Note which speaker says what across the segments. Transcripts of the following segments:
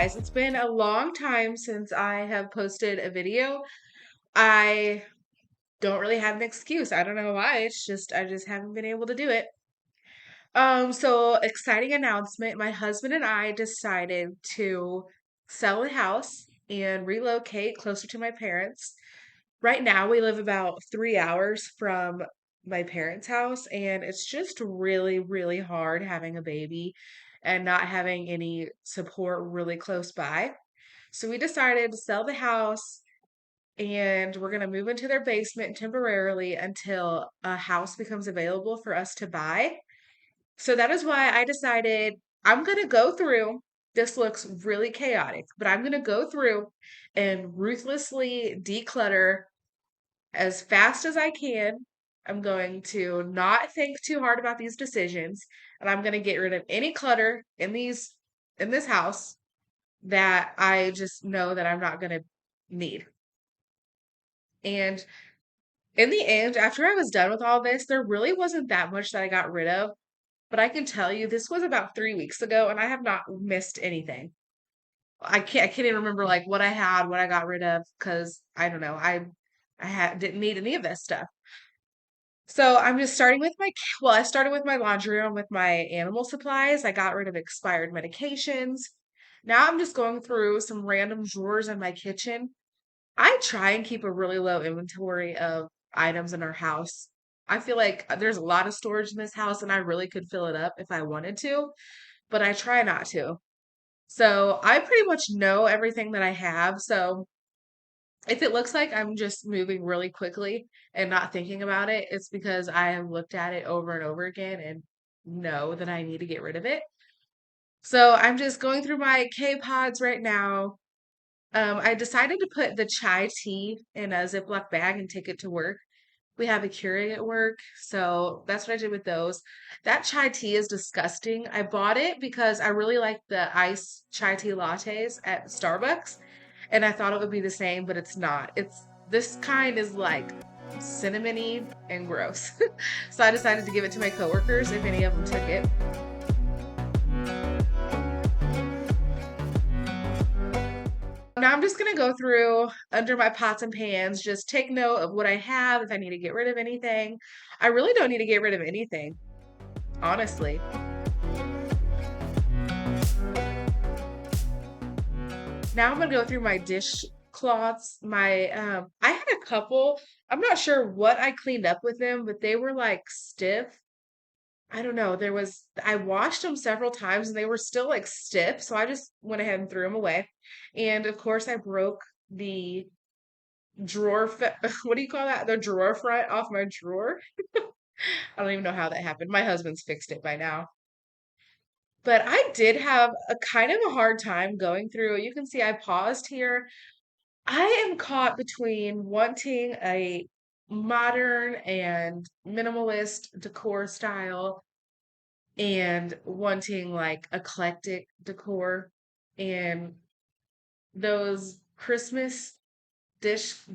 Speaker 1: guys, it's been a long time since I have posted a video. I don't really have an excuse. I don't know why. It's just I just haven't been able to do it. So exciting announcement. My husband and I decided to sell the house and relocate closer to my parents. Right now we live about 3 hours from my parents' house, and it's just really, really hard having a baby and not having any support really close by. So we decided to sell the house and we're going to move into their basement temporarily until a house becomes available for us to buy. So that is why I decided I'm going to go through. This looks really chaotic, but I'm going to go through and ruthlessly declutter as fast as I can. I'm going to not think too hard about these decisions, and I'm going to get rid of any clutter in this house that I just know that I'm not going to need. And in the end, after I was done with all this, there really wasn't that much that I got rid of. But I can tell you, this was about 3 weeks ago, and I have not missed anything. I can't even remember like what I had, what I got rid of, because I don't know. Didn't need any of this stuff. So I'm just starting with I started with my laundry room with my animal supplies. I got rid of expired medications. Now I'm just going through some random drawers in my kitchen. I try and keep a really low inventory of items in our house. I feel like there's a lot of storage in this house and I really could fill it up if I wanted to, but I try not to. So I pretty much know everything that I have. So if it looks like I'm just moving really quickly and not thinking about it, it's because I have looked at it over and over again and know that I need to get rid of it. So I'm just going through my K pods right now. I decided to put the chai tea in a Ziploc bag and take it to work. We have a Keurig at work, so that's what I did with those. That chai tea is disgusting. I bought it because I really like the iced chai tea lattes at Starbucks, and I thought it would be the same, but it's not. It's this kind is like cinnamony and gross. So I decided to give it to my coworkers if any of them took it. Now I'm just gonna go through under my pots and pans, just take note of what I have, if I need to get rid of anything. I really don't need to get rid of anything, honestly. Now I'm gonna go through my dish cloths. I had a couple. I'm not sure what I cleaned up with them, but they were like stiff. I don't know. I washed them several times and they were still like stiff, so I just went ahead and threw them away. And of course, I broke the what do you call that? The drawer front off my drawer. I don't even know how that happened. My husband's fixed it by now. But I did have a kind of a hard time going through. You can see I paused here. I am caught between wanting a modern and minimalist decor style and wanting like eclectic decor and those Christmas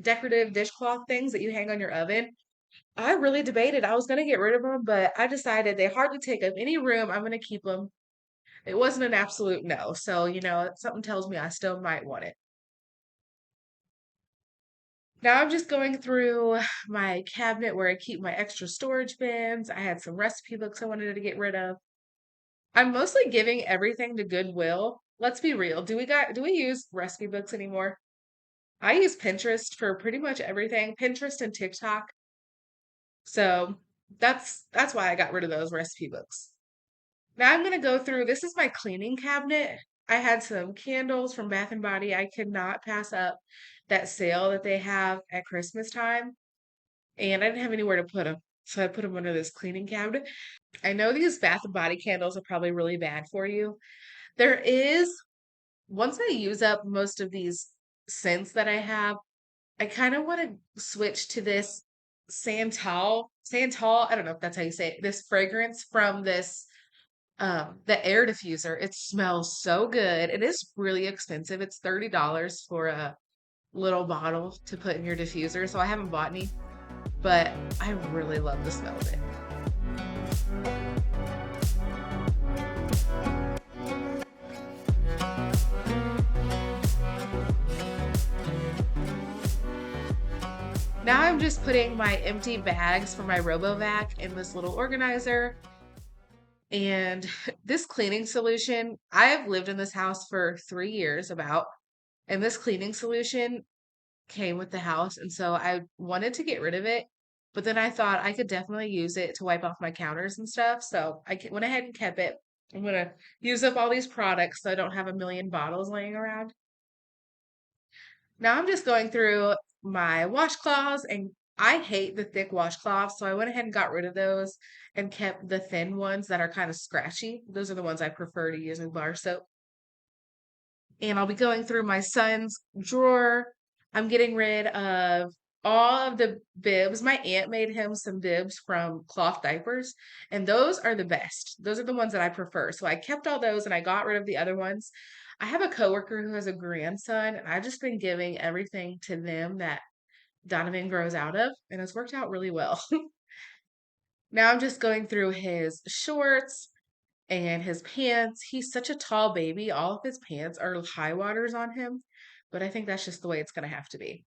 Speaker 1: decorative dishcloth things that you hang on your oven. I really debated. I was going to get rid of them, but I decided they hardly take up any room. I'm going to keep them. It wasn't an absolute no. So, something tells me I still might want it. Now I'm just going through my cabinet where I keep my extra storage bins. I had some recipe books I wanted to get rid of. I'm mostly giving everything to Goodwill. Let's be real. Do we use recipe books anymore? I use Pinterest for pretty much everything. Pinterest and TikTok. So that's why I got rid of those recipe books. Now I'm gonna go through, this is my cleaning cabinet. I had some candles from Bath and Body. I could not pass up that sale that they have at Christmas time. And I didn't have anywhere to put them. So I put them under this cleaning cabinet. I know these Bath and Body candles are probably really bad for you. There is, once I use up most of these scents that I have, I kind of want to switch to this Santal, I don't know if that's how you say it, this fragrance from the air diffuser. It smells so good. It is really expensive. It's $30 for a little bottle to put in your diffuser. So I haven't bought any, but I really love the smell of it. Now I'm just putting my empty bags for my RoboVac in this little organizer. And this cleaning solution, I have lived in this house for 3 years about, and this cleaning solution came with the house. And so I wanted to get rid of it, but then I thought I could definitely use it to wipe off my counters and stuff. So went ahead and kept it. I'm going to use up all these products so I don't have a million bottles laying around. Now I'm just going through my washcloths, and I hate the thick washcloths, so I went ahead and got rid of those and kept the thin ones that are kind of scratchy. Those are the ones I prefer to use with bar soap. And I'll be going through my son's drawer. I'm getting rid of all of the bibs. My aunt made him some bibs from cloth diapers, and those are the best. Those are the ones that I prefer. So I kept all those and I got rid of the other ones. I have a coworker who has a grandson, and I've just been giving everything to them that Donovan grows out of, and it's worked out really well. Now I'm just going through his shorts and his pants. He's such a tall baby. All of his pants are high waters on him, but I think that's just the way it's going to have to be.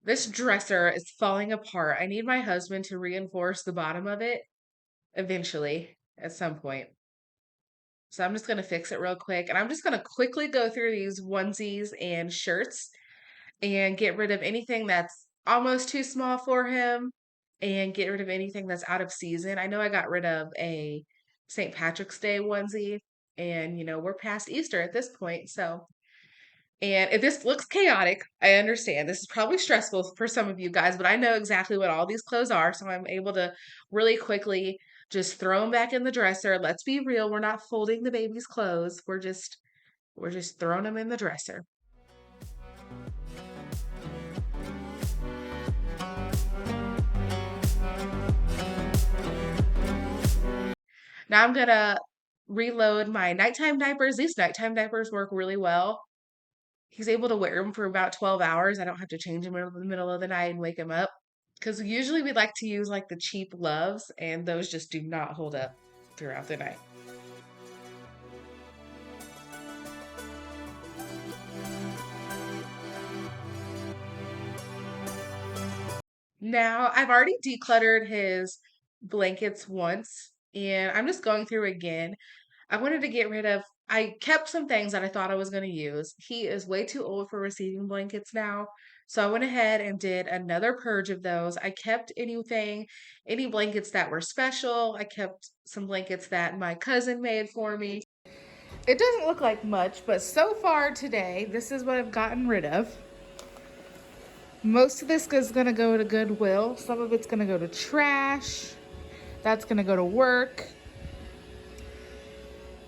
Speaker 1: This dresser is falling apart. I need my husband to reinforce the bottom of it eventually at some point. So I'm just going to fix it real quick. And I'm just going to quickly go through these onesies and shirts and get rid of anything that's almost too small for him and get rid of anything that's out of season. I know I got rid of a St. Patrick's Day onesie, and we're past Easter at this point. So, and if this looks chaotic, I understand this is probably stressful for some of you guys, but I know exactly what all these clothes are. So I'm able to really quickly just throw them back in the dresser. Let's be real, we're not folding the baby's clothes. We're just throwing them in the dresser. Now I'm gonna reload my nighttime diapers. These nighttime diapers work really well. He's able to wear them for about 12 hours. I don't have to change them in the middle of the night and wake him up. Because usually we like to use like the cheap Loves, and those just do not hold up throughout the night. Now, I've already decluttered his blankets once, and I'm just going through again. I wanted to get rid of, I kept some things that I thought I was going to use. He is way too old for receiving blankets now. So I went ahead and did another purge of those. I kept any blankets that were special. I kept some blankets that my cousin made for me. It doesn't look like much, but so far today, this is what I've gotten rid of. Most of this is going to go to Goodwill. Some of it's going to go to trash. That's going to go to work.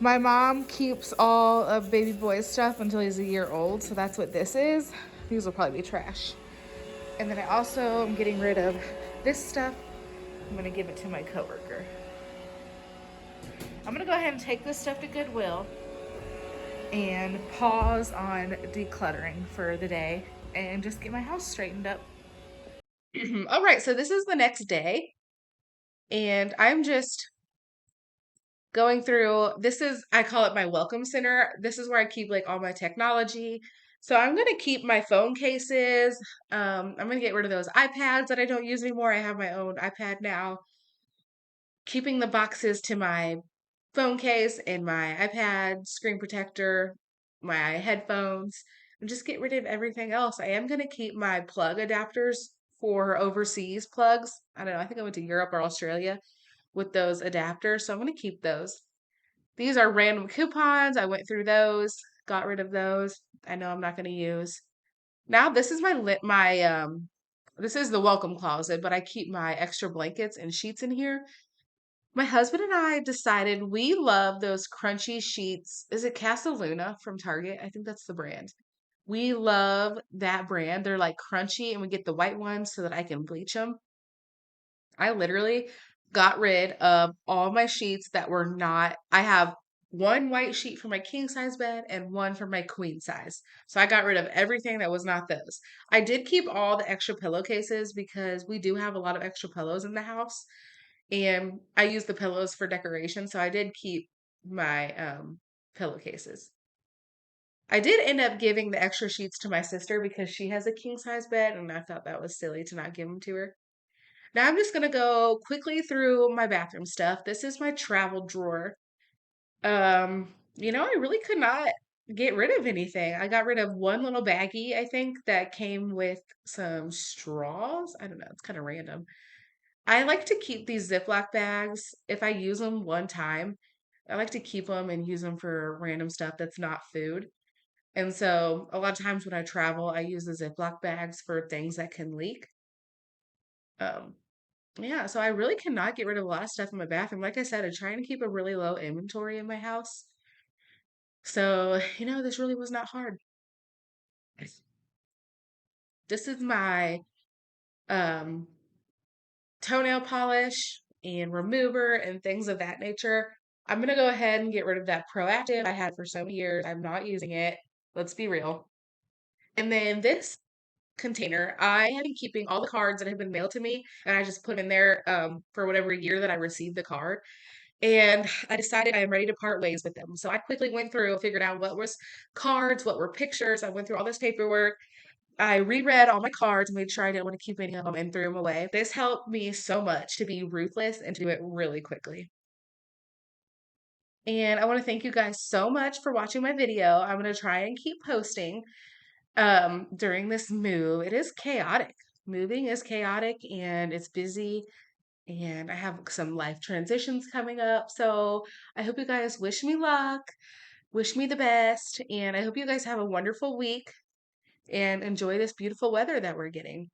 Speaker 1: My mom keeps all of baby boy's stuff until he's a year old, so that's what this is. These will probably be trash. And then I also am getting rid of this stuff. I'm going to give it to my coworker. I'm going to go ahead and take this stuff to Goodwill and pause on decluttering for the day and just get my house straightened up. All right, so this is the next day, and I'm just going through, I call it my welcome center. This is where I keep like all my technology. So I'm going to keep my phone cases. I'm going to get rid of those iPads that I don't use anymore. I have my own iPad now. Keeping the boxes to my phone case and my iPad, screen protector, my headphones, and just get rid of everything else. I am going to keep my plug adapters for overseas plugs. I don't know, I think I went to Europe or Australia with those adapters, so I'm going to keep those. These are random coupons. I went through those, got rid of those. I know I'm not going to use. Now this is this is the welcome closet, but I keep my extra blankets and sheets in here. My husband and I decided we love those crunchy sheets. Is it Casaluna from Target? I think that's the brand. We love that brand. They're like crunchy, and we get the white ones so that I can bleach them. I literally got rid of all my sheets that were not, I have one white sheet for my king size bed and one for my queen size. So I got rid of everything that was not those. I did keep all the extra pillowcases because we do have a lot of extra pillows in the house, and I use the pillows for decoration. So I did keep my pillowcases. I did end up giving the extra sheets to my sister because she has a king size bed, and I thought that was silly to not give them to her. Now I'm just gonna go quickly through my bathroom stuff. This is my travel drawer. I really could not get rid of anything. I got rid of one little baggie, I think, that came with some straws. I don't know, it's kind of random. I like to keep these Ziploc bags. If I use them one time, I like to keep them and use them for random stuff that's not food. And so a lot of times when I travel, I use the Ziploc bags for things that can leak. Um, yeah, so I really cannot get rid of a lot of stuff in my bathroom. Like I said, I'm trying to keep a really low inventory in my house. So, this really was not hard. This is my um, toenail polish and remover and things of that nature. I'm going to go ahead and get rid of that Proactive I had for so many years. I'm not using it. Let's be real. And then this container, I have been keeping all the cards that have been mailed to me, and I just put them in there for whatever year that I received the card. And I decided I am ready to part ways with them. So I quickly went through, figured out what was cards, what were pictures. I went through all this paperwork. I reread all my cards, made sure I didn't want to keep any of them, and threw them away. This helped me so much to be ruthless and to do it really quickly. And I want to thank you guys so much for watching my video. I'm going to try and keep posting during this move. It is chaotic. Moving is chaotic and it's busy, and I have some life transitions coming up. So I hope you guys wish me luck, wish me the best, and I hope you guys have a wonderful week and enjoy this beautiful weather that we're getting.